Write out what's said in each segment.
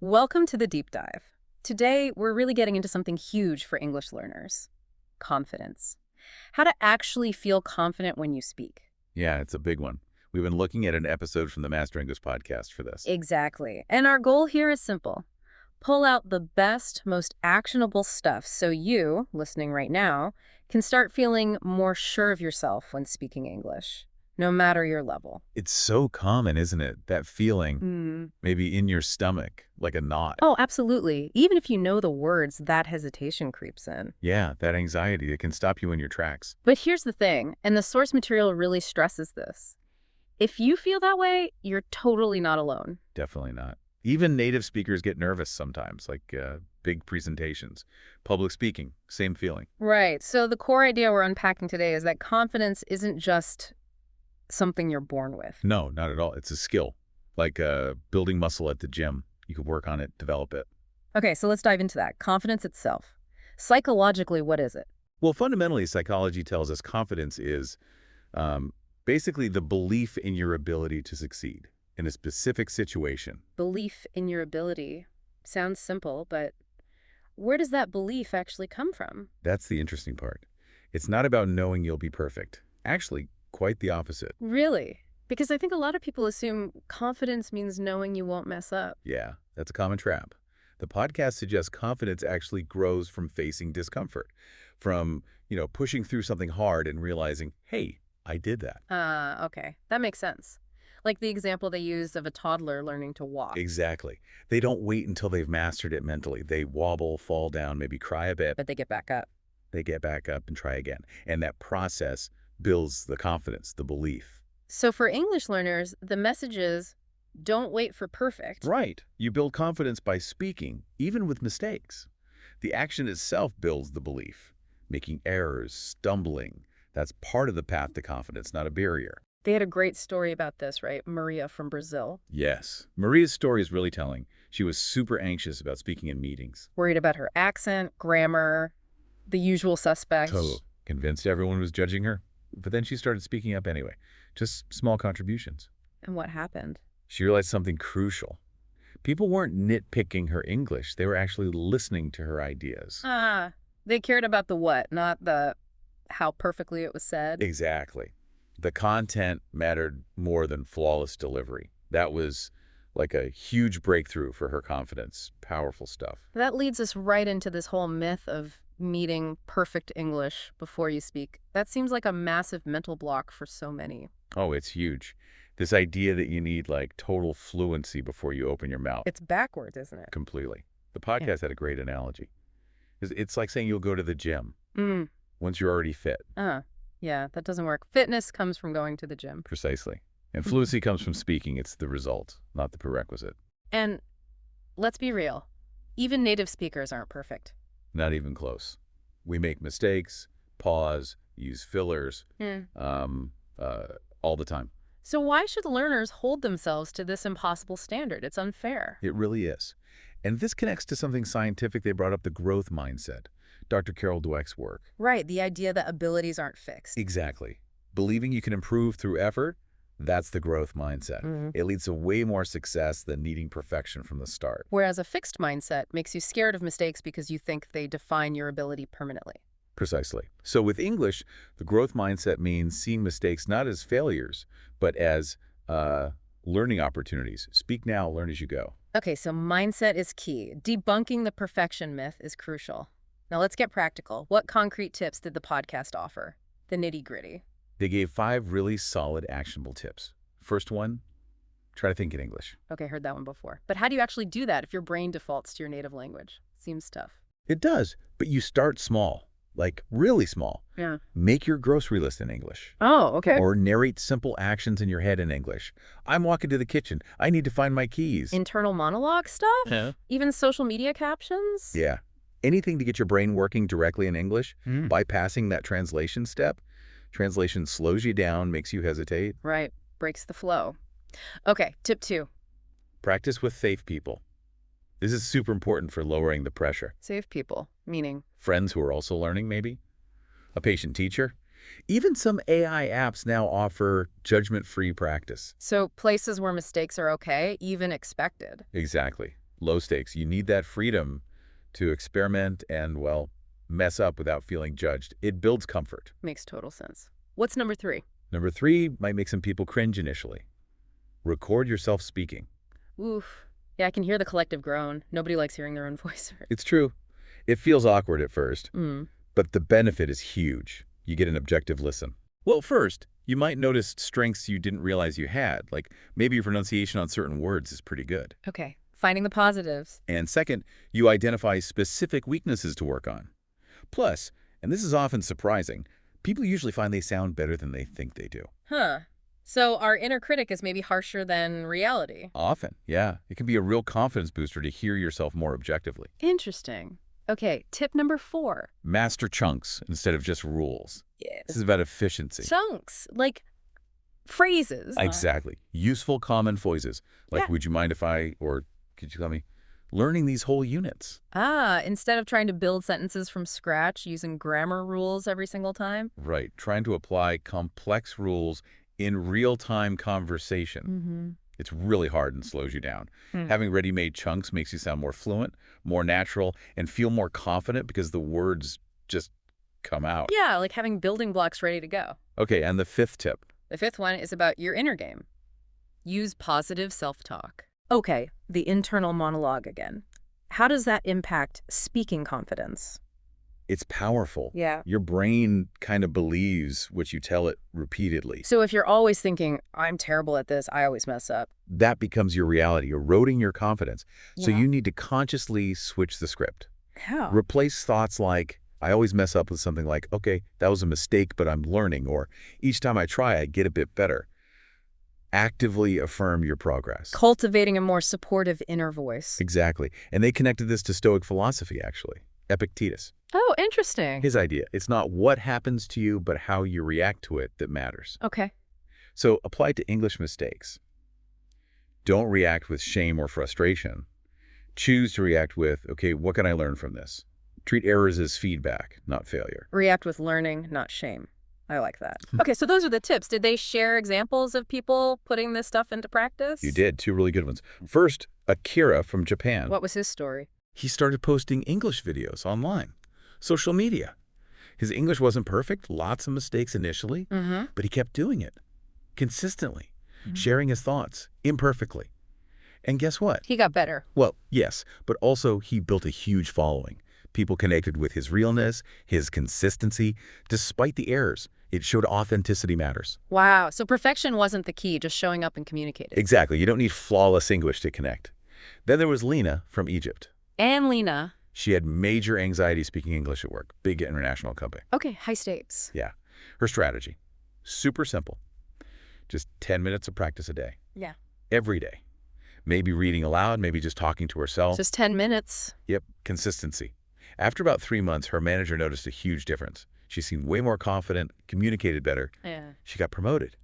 Welcome to the deep dive. Today, we're really getting into something huge for English learners: confidence. How to actually feel confident when you speak. Yeah, it's a big one. We've been looking at an episode from the Master English podcast for this. Exactly. And our goal here is simple: pull out the best, most actionable stuff so you, listening right now, can start feeling more sure of yourself when speaking English, no matter your level. It's so common, isn't it? That feeling, Mm. maybe in your stomach, like a knot. Oh, absolutely. Even if you know the words, that hesitation creeps in. Yeah, that anxiety that can stop you in your tracks. But here's the thing, and the source material really stresses this. If you feel that way, you're totally not alone. Definitely not. Even native speakers get nervous sometimes, like big presentations. Public speaking, same feeling. Right. So the core idea we're unpacking today is that confidence isn't just something you're born with. No, not at all. It's a skill, like building muscle at the gym. You could work on it, develop it. Okay, so let's dive into that. Confidence itself. Psychologically, what is it? Well, fundamentally, psychology tells us confidence is um, basically the belief in your ability to succeed in a specific situation. Belief in your ability. Sounds simple, but where does that belief actually come from? That's the interesting part. It's not about knowing you'll be perfect. Actually, quite the opposite. Really? Because I think a lot of people assume confidence means knowing you won't mess up. Yeah, that's a common trap. The podcast suggests confidence actually grows from facing discomfort, from, pushing through something hard and realizing, hey, I did that. Okay. That makes sense. Like the example they used of a toddler learning to walk. Exactly. They don't wait until they've mastered it mentally. They wobble, fall down, maybe cry a bit. But they get back up. They get back up and try again. And that process builds the confidence, the belief. So for English learners, the message is don't wait for perfect. Right. You build confidence by speaking, even with mistakes. The action itself builds the belief. Making errors, stumbling, that's part of the path to confidence, not a barrier. They had a great story about this, right? Maria from Brazil. Yes. Maria's story is really telling. She was super anxious about speaking in meetings. Worried about her accent, grammar, the usual suspects. Totally. Convinced everyone was judging her. But then she started speaking up anyway. Just small contributions. And what happened? She realized something crucial. People weren't nitpicking her English. They were actually listening to her ideas. They cared about the what, not the how perfectly it was said. Exactly. The content mattered more than flawless delivery. That was like a huge breakthrough for her confidence. Powerful stuff. That leads us right into this whole myth of needing perfect English before you speak. That seems like a massive mental block for so many. Oh, it's huge. This idea that you need like total fluency before you open your mouth. It's backwards, isn't it? Completely. The podcast had a great analogy. It's like saying you'll go to the gym Mm. once you're already fit. Yeah, that doesn't work. Fitness comes from going to the gym. Precisely. And fluency comes from speaking. It's the result, not the prerequisite. And let's be real, even native speakers aren't perfect. Not even close. We make mistakes, pause, use fillers, all the time. So why should learners hold themselves to this impossible standard? It's unfair. It really is. And this connects to something scientific. They brought up the growth mindset. Dr. Carol Dweck's work. Right, the idea that abilities aren't fixed. Exactly. Believing you can improve through effort, that's the growth mindset. It leads to way more success than needing perfection from the start. Whereas a fixed mindset makes you scared of mistakes because you think they define your ability permanently. Precisely. So with English, the growth mindset means seeing mistakes not as failures, but as learning opportunities. Speak now, learn as you go. Okay, so mindset is key. Debunking the perfection myth is crucial. Now let's get practical. What concrete tips did the podcast offer? The nitty-gritty. They gave 5 really solid, actionable tips. First one, try to think in English. Okay, heard that one before. But how do you actually do that if your brain defaults to your native language? Seems tough. It does, but you start small, like really small. Yeah. Make your grocery list in English. Oh, okay. Or narrate simple actions in your head in English. I'm walking to the kitchen. I need to find my keys. Internal monologue stuff? Yeah. Even social media captions? Yeah. Anything to get your brain working directly in English, bypassing that translation step. Translation slows you down, makes you hesitate. Right. Breaks the flow. Okay, tip 2. Practice with safe people. This is super important for lowering the pressure. Save people, meaning? Friends who are also learning, maybe. A patient teacher. Even some AI apps now offer judgment-free practice. So places where mistakes are okay, even expected. Exactly. Low stakes. You need that freedom to experiment and, well, mess up without feeling judged. It builds comfort. Makes total sense. What's number 3? Number 3 might make some people cringe initially. Record yourself speaking. Oof. Yeah, I can hear the collective groan. Nobody likes hearing their own voice. It's true. It feels awkward at first, Mm. but the benefit is huge. You get an objective listen. Well, first, you might notice strengths you didn't realize you had, like maybe your pronunciation on certain words is pretty good. Okay, finding the positives. And second, you identify specific weaknesses to work on. Plus, and this is often surprising, people usually find they sound better than they think they do. Huh. So our inner critic is maybe harsher than reality. Often, yeah. It can be a real confidence booster to hear yourself more objectively. Interesting. Okay, tip number 4. Master chunks instead of just rules. Yes. This is about efficiency. Chunks, like phrases. Exactly. Useful common phrases. Like, Yeah. would you mind if I, or could you tell me, learning these whole units. Instead of trying to build sentences from scratch using grammar rules every single time. Right. Trying to apply complex rules in real-time conversation. Mm-hmm. It's really hard and slows you down. Having ready-made chunks makes you sound more fluent, more natural, and feel more confident because the words just come out. Yeah, like having building blocks ready to go. Okay, and the 5th tip. The 5th one is about your inner game. Use positive self-talk. Okay, the internal monologue again. How does that impact speaking confidence? It's powerful. Yeah. Your brain kind of believes what you tell it repeatedly. So if you're always thinking, I'm terrible at this, I always mess up. That becomes your reality, eroding your confidence. So Yeah. you need to consciously switch the script. How? Replace thoughts like, I always mess up with something like, okay, that was a mistake, but I'm learning, or each time I try, I get a bit better. Actively affirm your progress. Cultivating a more supportive inner voice. Exactly. And they connected this to Stoic philosophy, actually. Epictetus. Oh, interesting. His idea, it's not what happens to you, but how you react to it that matters. Okay. So apply to English mistakes. Don't react with shame or frustration. Choose to react with, okay, what can I learn from this? Treat errors as feedback, not failure. React with learning, not shame. I like that. Okay, so those are the tips. Did they share examples of people putting this stuff into practice? You did, 2 really good ones. First, Akira from Japan. What was his story? He started posting English videos online, social media. His English wasn't perfect, lots of mistakes initially, but he kept doing it consistently, sharing his thoughts imperfectly. And guess what? He got better. Well, yes, but also he built a huge following. People connected with his realness, his consistency. Despite the errors, it showed authenticity matters. Wow. So perfection wasn't the key, just showing up and communicating. Exactly. You don't need flawless English to connect. Then there was Lena from Egypt. And Lena. She had major anxiety speaking English at work. Big international company. Okay, high stakes. Yeah. Her strategy, super simple. Just 10 minutes of practice a day. Yeah. Every day. Maybe reading aloud, maybe just talking to herself. Just 10 minutes. Yep, consistency. After about 3 months, her manager noticed a huge difference. She seemed way more confident, communicated better. Yeah. She got promoted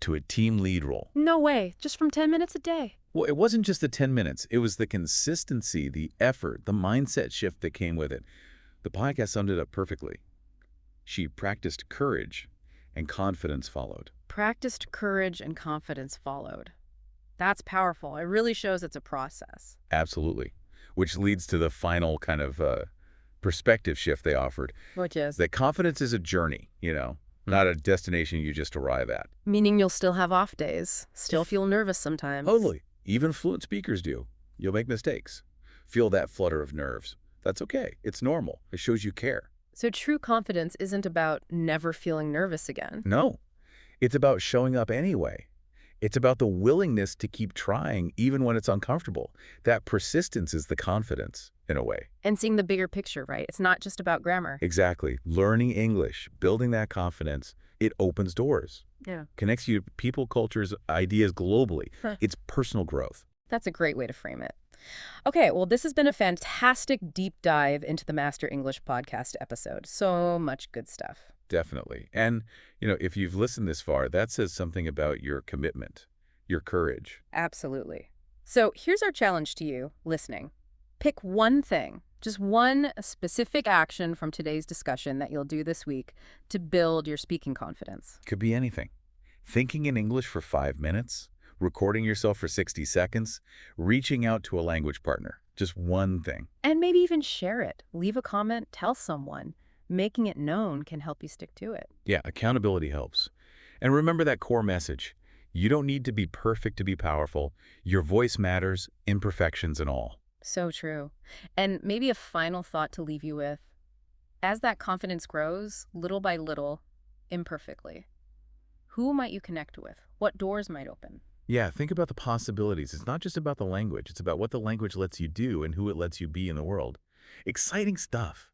to a team lead role. No way. Just from 10 minutes a day. Well, it wasn't just the 10 minutes. It was the consistency, the effort, the mindset shift that came with it. The podcast summed it up perfectly. She practiced courage, and confidence followed. Practiced courage and confidence followed. That's powerful. It really shows it's a process. Absolutely. Which leads to the final kind of perspective shift they offered. Which is? That confidence is a journey, not a destination you just arrive at. Meaning you'll still have off days. Still feel nervous sometimes. Totally. Even fluent speakers do. You'll make mistakes. Feel that flutter of nerves. That's okay. It's normal. It shows you care. So true confidence isn't about never feeling nervous again. No. It's about showing up anyway. It's about the willingness to keep trying even when it's uncomfortable. That persistence is the confidence, in a way. And seeing the bigger picture, right? It's not just about grammar. Exactly. Learning English, building that confidence, it opens doors. Yeah. Connects you to people, cultures, ideas globally. Huh. It's personal growth. That's a great way to frame it. Okay, well, this has been a fantastic deep dive into the Master English podcast episode. So much good stuff. Definitely. And, if you've listened this far, that says something about your commitment, your courage. Absolutely. So here's our challenge to you, listening. Pick one thing, just one specific action from today's discussion that you'll do this week to build your speaking confidence. Could be anything. Thinking in English for 5 minutes, recording yourself for 60 seconds, reaching out to a language partner. Just one thing. And maybe even share it. Leave a comment, tell someone. Making it known can help you stick to it. Yeah, accountability helps. And remember that core message. You don't need to be perfect to be powerful. Your voice matters, imperfections and all. So true. And maybe a final thought to leave you with. As that confidence grows, little by little, imperfectly, who might you connect with? What doors might open? Yeah, think about the possibilities. It's not just about the language. It's about what the language lets you do and who it lets you be in the world. Exciting stuff.